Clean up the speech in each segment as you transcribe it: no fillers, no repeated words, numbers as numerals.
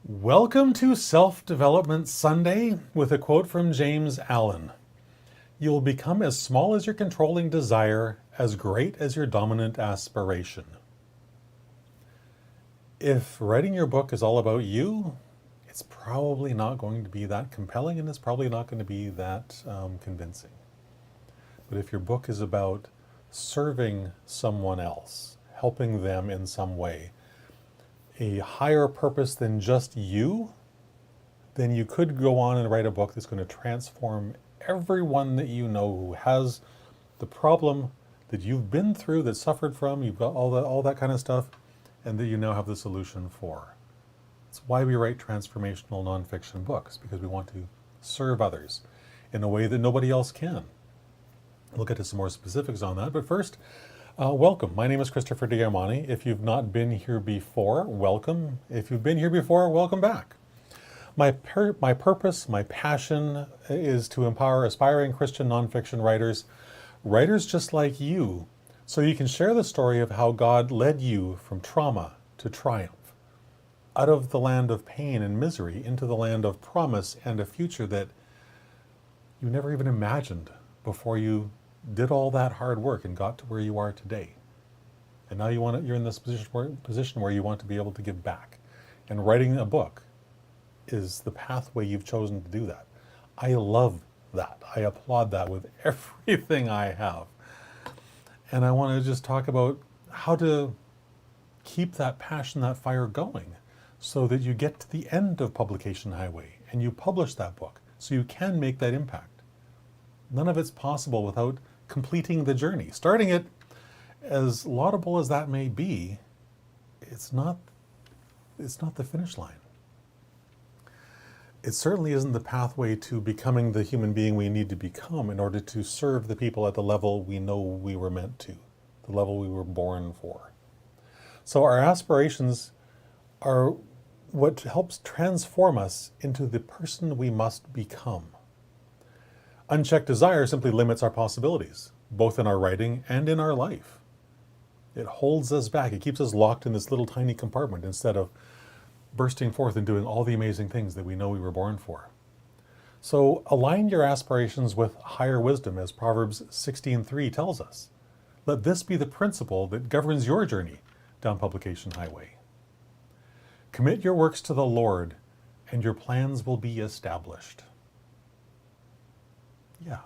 Welcome to Self-Development Sunday with a quote from James Allen. You'll become as small as your controlling desire, as great as your dominant aspiration. If writing your book is all about you, it's probably not going to be that compelling and it's probably not going to be that convincing. But if your book is about serving someone else, helping them in some way, a higher purpose than just you, then you could go on and write a book that's going to transform everyone that you know who has the problem that you've been through, that suffered from, you've got all that kind of stuff, and that you now have the solution for. It's why we write transformational nonfiction books, because we want to serve others in a way that nobody else can. We'll get to some more specifics on that, but first, welcome. My name is Christopher Diamani. If you've not been here before, welcome. If you've been here before, welcome back. My purpose, my passion is to empower aspiring Christian nonfiction writers just like you, so you can share the story of how God led you from trauma to triumph, out of the land of pain and misery into the land of promise and a future that you never even imagined before you did all that hard work and got to where you are today. And now you're in this position where you want to be able to give back. And writing a book is the pathway you've chosen to do that. I love that. I applaud that with everything I have. And I want to just talk about how to keep that passion, that fire going, so that you get to the end of publication highway and you publish that book so you can make that impact. None of it's possible without completing the journey. Starting it, as laudable as that may be, it's not the finish line. It certainly isn't the pathway to becoming the human being we need to become in order to serve the people at the level we know we were meant to, the level we were born for. So our aspirations are what helps transform us into the person we must become. Unchecked desire simply limits our possibilities, both in our writing and in our life. It holds us back. It keeps us locked in this little tiny compartment instead of bursting forth and doing all the amazing things that we know we were born for. So align your aspirations with higher wisdom, as Proverbs 16:3 tells us. Let this be the principle that governs your journey down publication highway. Commit your works to the Lord, and your plans will be established. Yeah.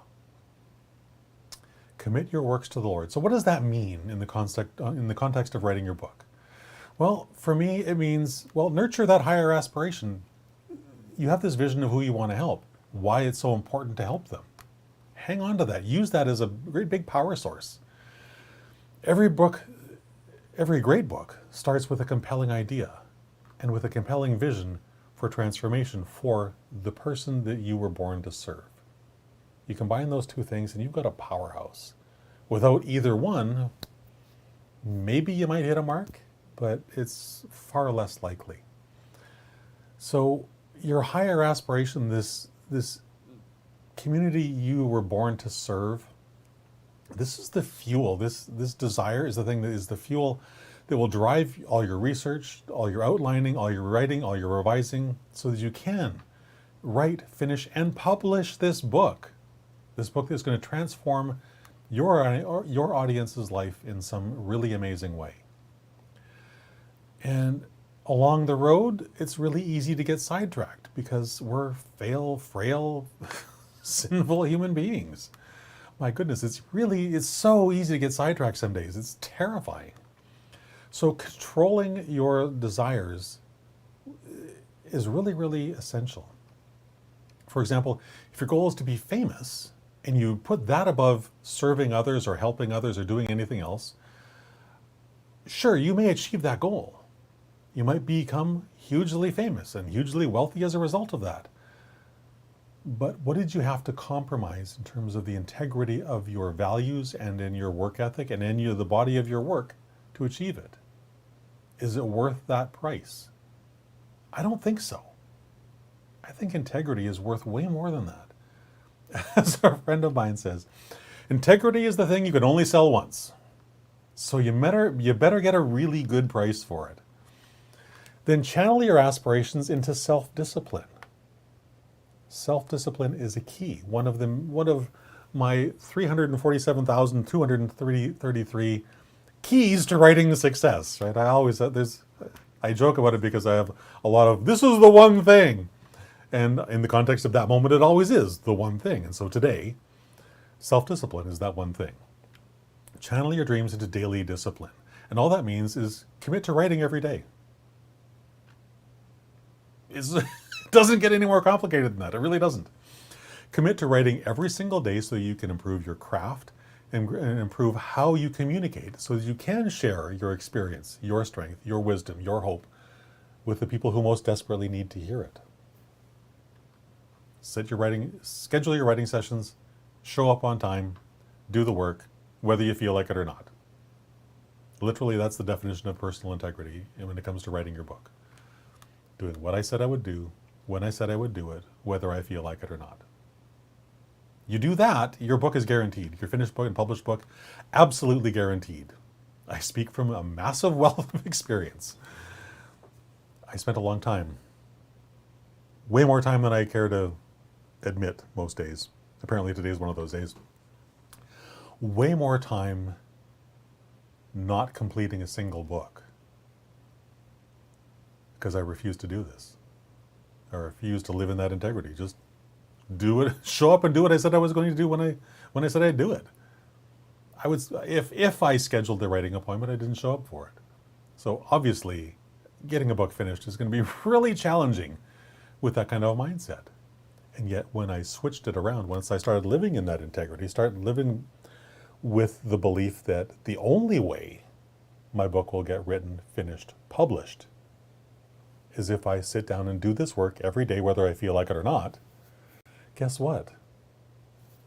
Commit your works to the Lord. So what does that mean in the context of writing your book? Well, for me, it means, nurture that higher aspiration. You have this vision of who you want to help, why it's so important to help them. Hang on to that. Use that as a great big power source. Every great book starts with a compelling idea and with a compelling vision for transformation for the person that you were born to serve. You combine those two things and you've got a powerhouse. Without either one, maybe you might hit a mark, but it's far less likely. So your higher aspiration, this community you were born to serve, this is the fuel. This desire is the thing that is the fuel that will drive all your research, all your outlining, all your writing, all your revising, so that you can write, finish, and publish this book. This book is going to transform your audience's life in some really amazing way. And along the road, it's really easy to get sidetracked because we're frail, sinful human beings. My goodness, it's so easy to get sidetracked some days. It's terrifying. So controlling your desires is really, really essential. For example, if your goal is to be famous, and you put that above serving others or helping others or doing anything else, sure, you may achieve that goal. You might become hugely famous and hugely wealthy as a result of that. But what did you have to compromise in terms of the integrity of your values and in your work ethic and in the body of your work to achieve it? Is it worth that price? I don't think so. I think integrity is worth way more than that. As a friend of mine says, integrity is the thing you can only sell once. So you better get a really good price for it. Then channel your aspirations into self-discipline. Self-discipline is a key. One of my 347,233 keys to writing success, right? I joke about it because I have a lot of, this is the one thing. And in the context of that moment, it always is the one thing. And so today, self-discipline is that one thing. Channel your dreams into daily discipline. And all that means is commit to writing every day. It doesn't get any more complicated than that. It really doesn't. Commit to writing every single day so you can improve your craft and improve how you communicate so that you can share your experience, your strength, your wisdom, your hope with the people who most desperately need to hear it. Schedule your writing sessions, show up on time, do the work, whether you feel like it or not. Literally, that's the definition of personal integrity when it comes to writing your book. Doing what I said I would do, when I said I would do it, whether I feel like it or not. You do that, your book is guaranteed. Your finished book and published book, absolutely guaranteed. I speak from a massive wealth of experience. I spent a long time, way more time than I care to admit most days. Apparently today is one of those days. Way more time not completing a single book because I refuse to do this. I refuse to live in that integrity. Just do it, show up and do what I said I was going to do when I said I'd do it. I would, if I scheduled the writing appointment, I didn't show up for it. So obviously, getting a book finished is going to be really challenging with that kind of mindset. And yet when I switched it around, once I started living in that integrity, started living with the belief that the only way my book will get written, finished, published is if I sit down and do this work every day, whether I feel like it or not, guess what?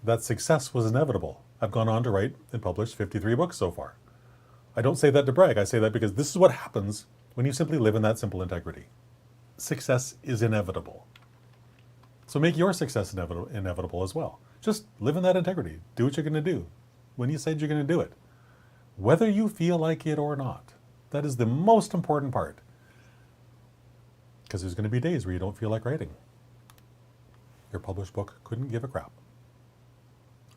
That success was inevitable. I've gone on to write and publish 53 books so far. I don't say that to brag. I say that because this is what happens when you simply live in that simple integrity. Success is inevitable. So make your success inevitable as well. Just live in that integrity. Do what you're going to do when you said you're going to do it, whether you feel like it or not. That is the most important part. Because there's going to be days where you don't feel like writing. Your published book couldn't give a crap.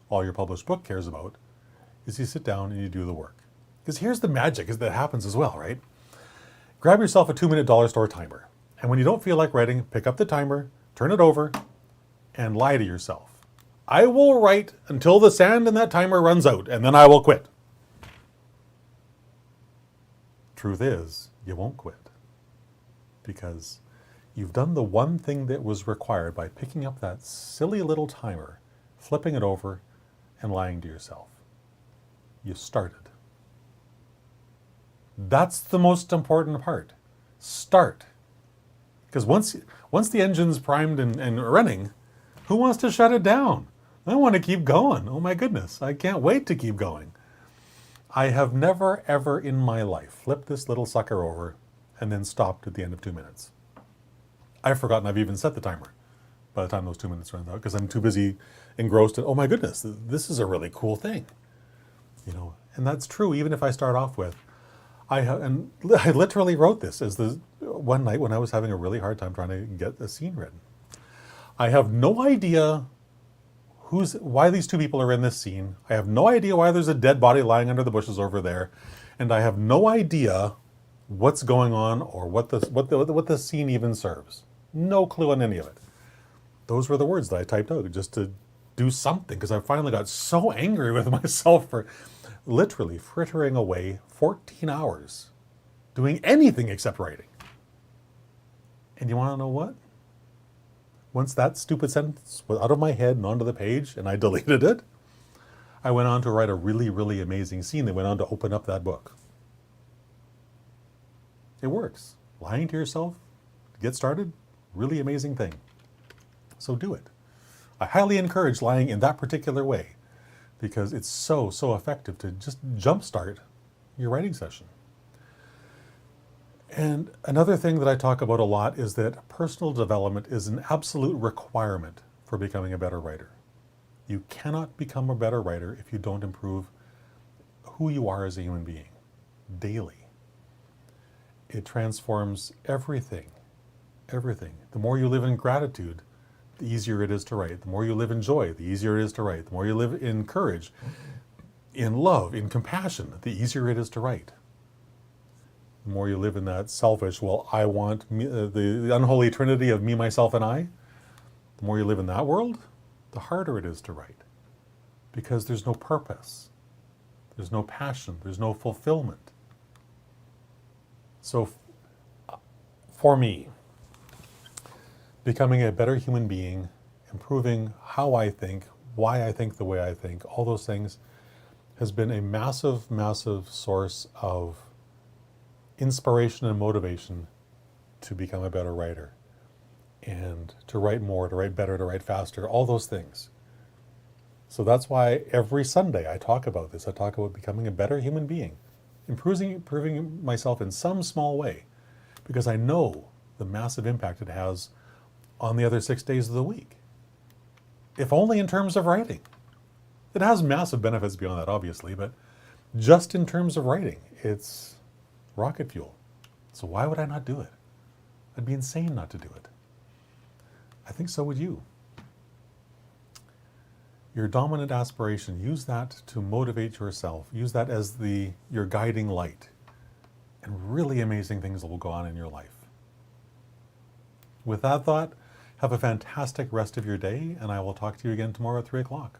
All your published book cares about is you sit down and you do the work. Because here's the magic that happens as well, right? Grab yourself a 2-minute dollar store timer. And when you don't feel like writing, pick up the timer, turn it over, and lie to yourself. I will write until the sand in that timer runs out, and then I will quit. Truth is, you won't quit. Because you've done the one thing that was required by picking up that silly little timer, flipping it over, and lying to yourself. You started. That's the most important part. Start. Because once the engine's primed and running, who wants to shut it down? I want to keep going. Oh my goodness, I can't wait to keep going. I have never ever in my life flipped this little sucker over and then stopped at the end of 2 minutes. I've forgotten I've even set the timer by the time those 2 minutes run out because I'm too busy engrossed in, oh my goodness, this is a really cool thing. And that's true even if I start off with, I literally wrote this as the one night when I was having a really hard time trying to get a scene written. I have no idea why these two people are in this scene. I have no idea why there's a dead body lying under the bushes over there. And I have no idea what's going on or what the scene even serves. No clue on any of it. Those were the words that I typed out just to do something because I finally got so angry with myself for literally frittering away 14 hours doing anything except writing. And you want to know what? Once that stupid sentence was out of my head and onto the page and I deleted it, I went on to write a really, really amazing scene that went on to open up that book. It works. Lying to yourself to get started, really amazing thing. So do it. I highly encourage lying in that particular way because it's so effective to just jumpstart your writing session. And another thing that I talk about a lot is that personal development is an absolute requirement for becoming a better writer. You cannot become a better writer if you don't improve who you are as a human being daily. It transforms everything. Everything. The more you live in gratitude, the easier it is to write. The more you live in joy, the easier it is to write. The more you live in courage, in love, in compassion, the easier it is to write. The more you live in that selfish, well, I want me, the unholy trinity of me, myself, and I, the more you live in that world, the harder it is to write. Because there's no purpose. There's no passion. There's no fulfillment. So for me, becoming a better human being, improving how I think, why I think the way I think, all those things has been a massive, massive source of inspiration and motivation to become a better writer and to write more, to write better, to write faster, all those things. So that's why every Sunday I talk about this. I talk about becoming a better human being, improving myself in some small way, because I know the massive impact it has on the other 6 days of the week. If only in terms of writing. It has massive benefits beyond that, obviously, but just in terms of writing, it's rocket fuel. So why would I not do it? I'd be insane not to do it. I think so would you. Your dominant aspiration, use that to motivate yourself. Use that as your guiding light. And really amazing things will go on in your life. With that thought, have a fantastic rest of your day, and I will talk to you again tomorrow at 3 o'clock.